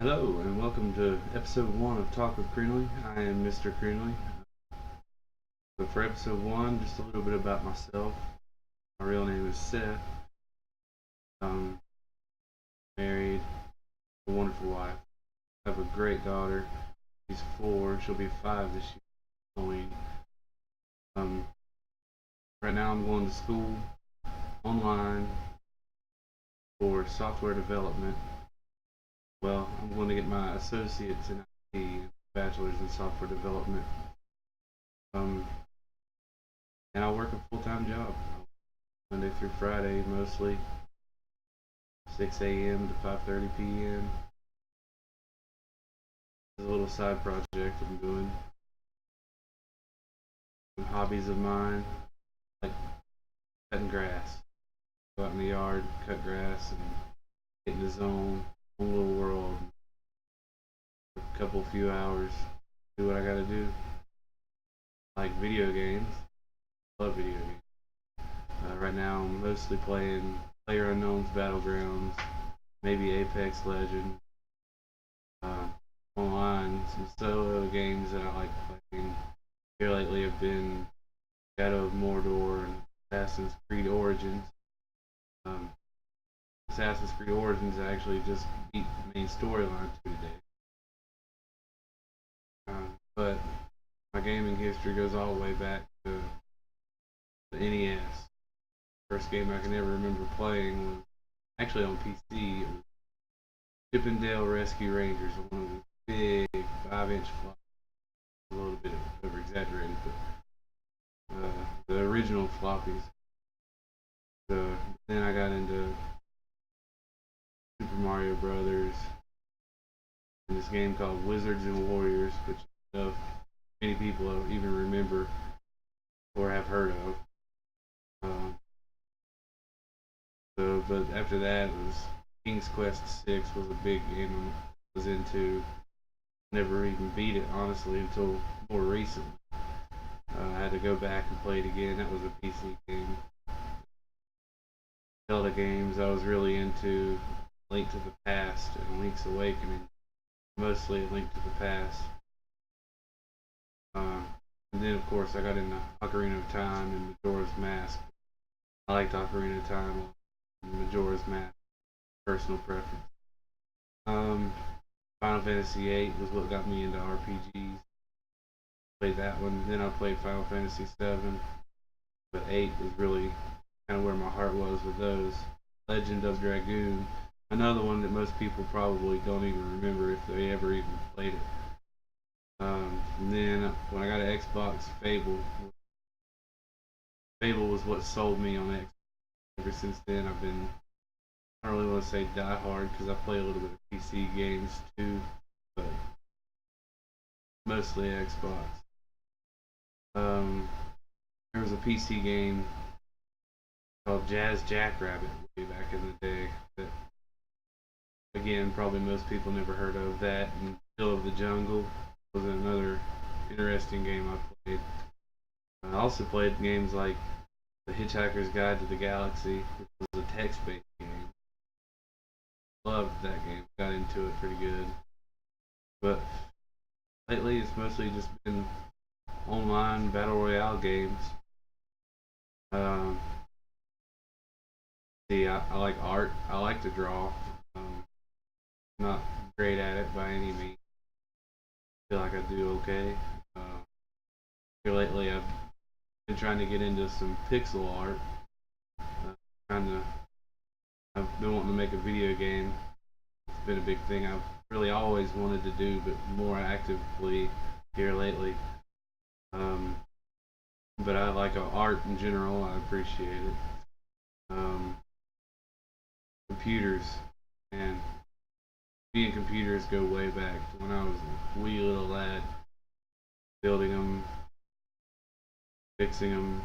Hello and welcome to episode 1 of Talk with Krinle. I am Mr. Krinle. So for episode 1, just a little bit about myself. My real name is Seth. I'm married, a wonderful wife. I have a great daughter. She's 4. She'll be 5 this year. Halloween. Right now I'm going to school online for software development. Well, I'm going to get my associates in IT and bachelor's in software development. And I work a full-time job, Monday through Friday mostly, 6 a.m. to 5:30 p.m. It's a little side project I'm doing. Some hobbies of mine, like cutting grass. Go out in the yard, cut grass, and get in the zone, own little world. A few hours, do what I gotta do. Like video games, love video games. Right now I'm mostly playing PlayerUnknown's Battlegrounds, maybe Apex Legends, online, some solo games that I like playing. Here lately have been Shadow of Mordor and Assassin's Creed Origins. Assassin's Creed Origins I actually just beat the main storyline to today. But my gaming history goes all the way back to the NES. First game I can ever remember playing was actually on PC. It was Chip 'n Dale Rescue Rangers, one of the big 5-inch floppies. A little bit over exaggerated, but the original floppies. So then I got into Super Mario Brothers and this game called Wizards and Warriors, which many people even remember or have heard of. But after that, it was King's Quest 6 was a big game I was into. Never even beat it, honestly, until more recently. I had to go back and play it again. That was a PC game. Zelda games I was really into, Link to the Past and Link's Awakening. Mostly Link to the Past. And then, of course, I got into Ocarina of Time and Majora's Mask. I liked Ocarina of Time and Majora's Mask. Personal preference. Final Fantasy VIII was what got me into RPGs. Played that one. Then I played Final Fantasy VII. But 8 was really kind of where my heart was with those. Legend of Dragoon. Another one that most people probably don't even remember if they ever even played it. And then when I got an Xbox, Fable was what sold me on Xbox. Ever since then, I don't really want to say die hard because I play a little bit of PC games too, but mostly Xbox. There was a PC game called Jazz Jackrabbit way back in the day that, again, probably most people never heard of that. And Still of the Jungle was another interesting game I played. I also played games like The Hitchhiker's Guide to the Galaxy, which was a text-based game. Loved that game, got into it pretty good. But lately it's mostly just been online battle royale games. I like art. I like to draw. Not great at it by any means. Feel like I do okay. Here lately I've been trying to get into some pixel art. I've been wanting to make a video game. It's been a big thing I've really always wanted to do, but more actively here lately. But I like art in general. I appreciate it. Computers, and me and computers go way back to when I was a wee little lad, building them, fixing them,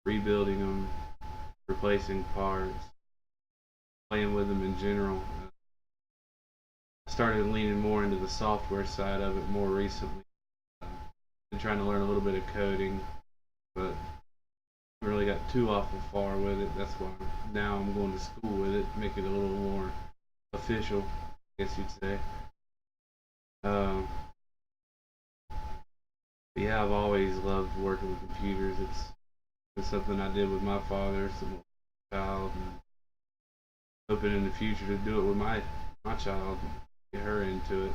rebuilding them, replacing parts, playing with them in general. I started leaning more into the software side of it more recently. Been trying to learn a little bit of coding, but I really got too awful far with it. That's why now I'm going to school with it, make it a little more official, I guess you'd say. Um, but yeah, I've always loved working with computers. It's something I did with my father, some child, and hoping in the future to do it with my child, get her into it.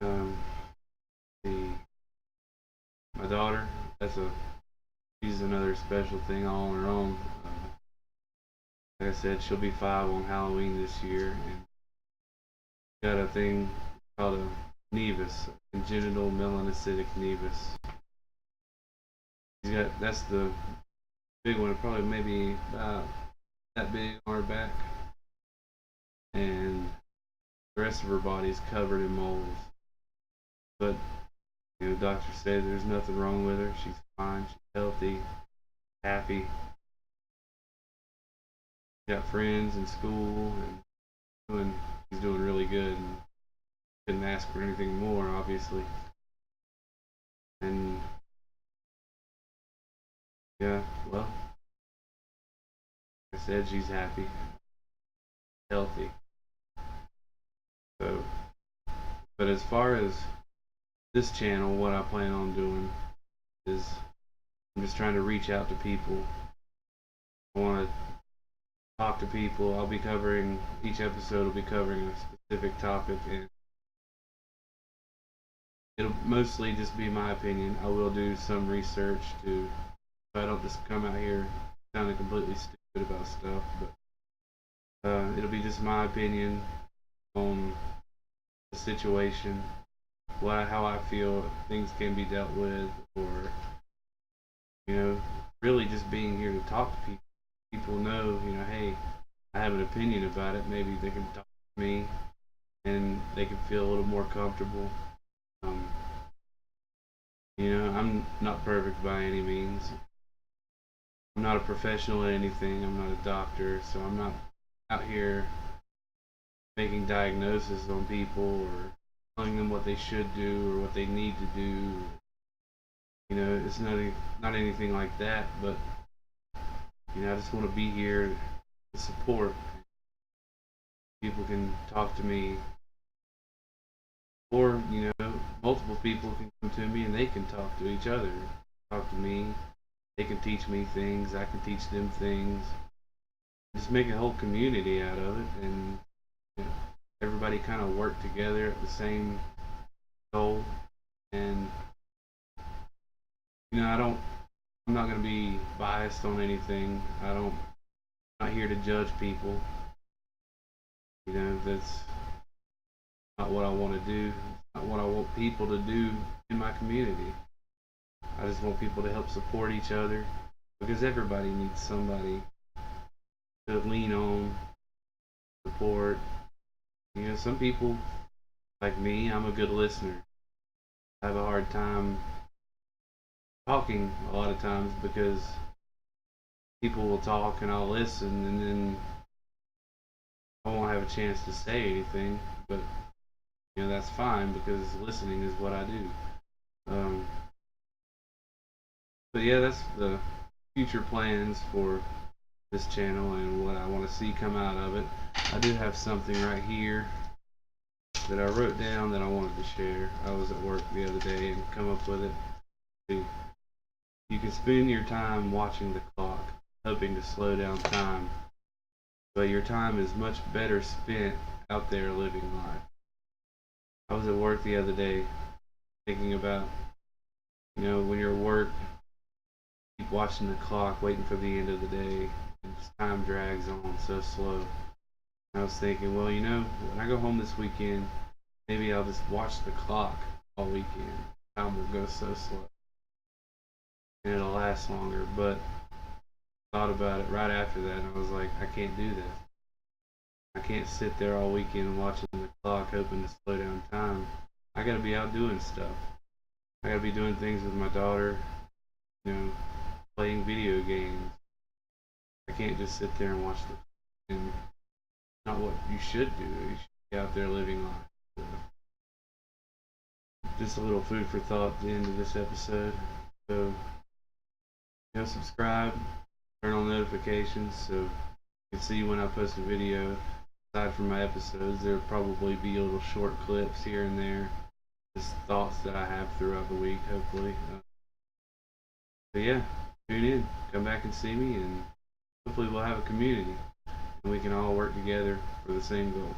Um, the my daughter, that's a she's another special thing all on her own. Like I said, she'll be 5 on Halloween this year, and got a thing called a nevus, congenital melanocytic nevus. She's got that's the big one, probably maybe about that big on her back, and the rest of her body is covered in moles. But doctors say there's nothing wrong with her. She's fine. She's healthy, happy. Got friends in school, and she's doing really good. And couldn't ask for anything more, obviously. And yeah, well, like I said, she's happy, healthy. So, but as far as this channel, what I plan on doing is I'm just trying to reach out to people. I want to talk to people. I'll be covering each episode will be covering a specific topic, and it'll mostly just be my opinion. I will do some research to so I don't just come out here sounding completely stupid about stuff, but it'll be just my opinion on the situation, how I feel things can be dealt with, or really just being here to talk to people. People know, hey, I have an opinion about it. Maybe they can talk to me, and they can feel a little more comfortable. Um, I'm not perfect by any means. I'm not a professional at anything. I'm not a doctor, so I'm not out here making diagnoses on people or telling them what they should do or what they need to do. It's not anything like that. But I just want to be here to support. People can talk to me, or multiple people can come to me and they can talk to each other. Talk to me. They can teach me things. I can teach them things. Just make a whole community out of it, and everybody kind of work together at the same goal. And I'm not going to be biased on anything. I'm not here to judge people. That's not what I want to do. It's not what I want people to do in my community. I just want people to help support each other, because everybody needs somebody to lean on, support. Some people, like me, I'm a good listener. I have a hard time talking a lot of times because people will talk and I'll listen, and then I won't have a chance to say anything. But that's fine, because listening is what I do. Um, but yeah, that's the future plans for this channel and what I want to see come out of it. I do have something right here that I wrote down that I wanted to share. I was at work the other day and come up with it. You can spend your time watching the clock, hoping to slow down time, but your time is much better spent out there living life. I was at work the other day thinking about, when you're at work, keep watching the clock, waiting for the end of the day, and just time drags on so slow. And I was thinking, well, when I go home this weekend, maybe I'll just watch the clock all weekend. Time will go so slow, and it'll last longer. But I thought about it right after that, and I was like, I can't do that. I can't sit there all weekend watching the clock hoping to slow down time. I gotta be out doing stuff. I gotta be doing things with my daughter, playing video games. I can't just sit there and watch the and not what you should do. You should be out there living life. So, just a little food for thought at the end of this episode. So, subscribe, turn on notifications so you can see when I post a video. aside from my episodes, there'll probably be little short clips here and there, just thoughts that I have throughout the week, hopefully. But yeah, tune in, come back and see me, and hopefully we'll have a community and we can all work together for the same goal.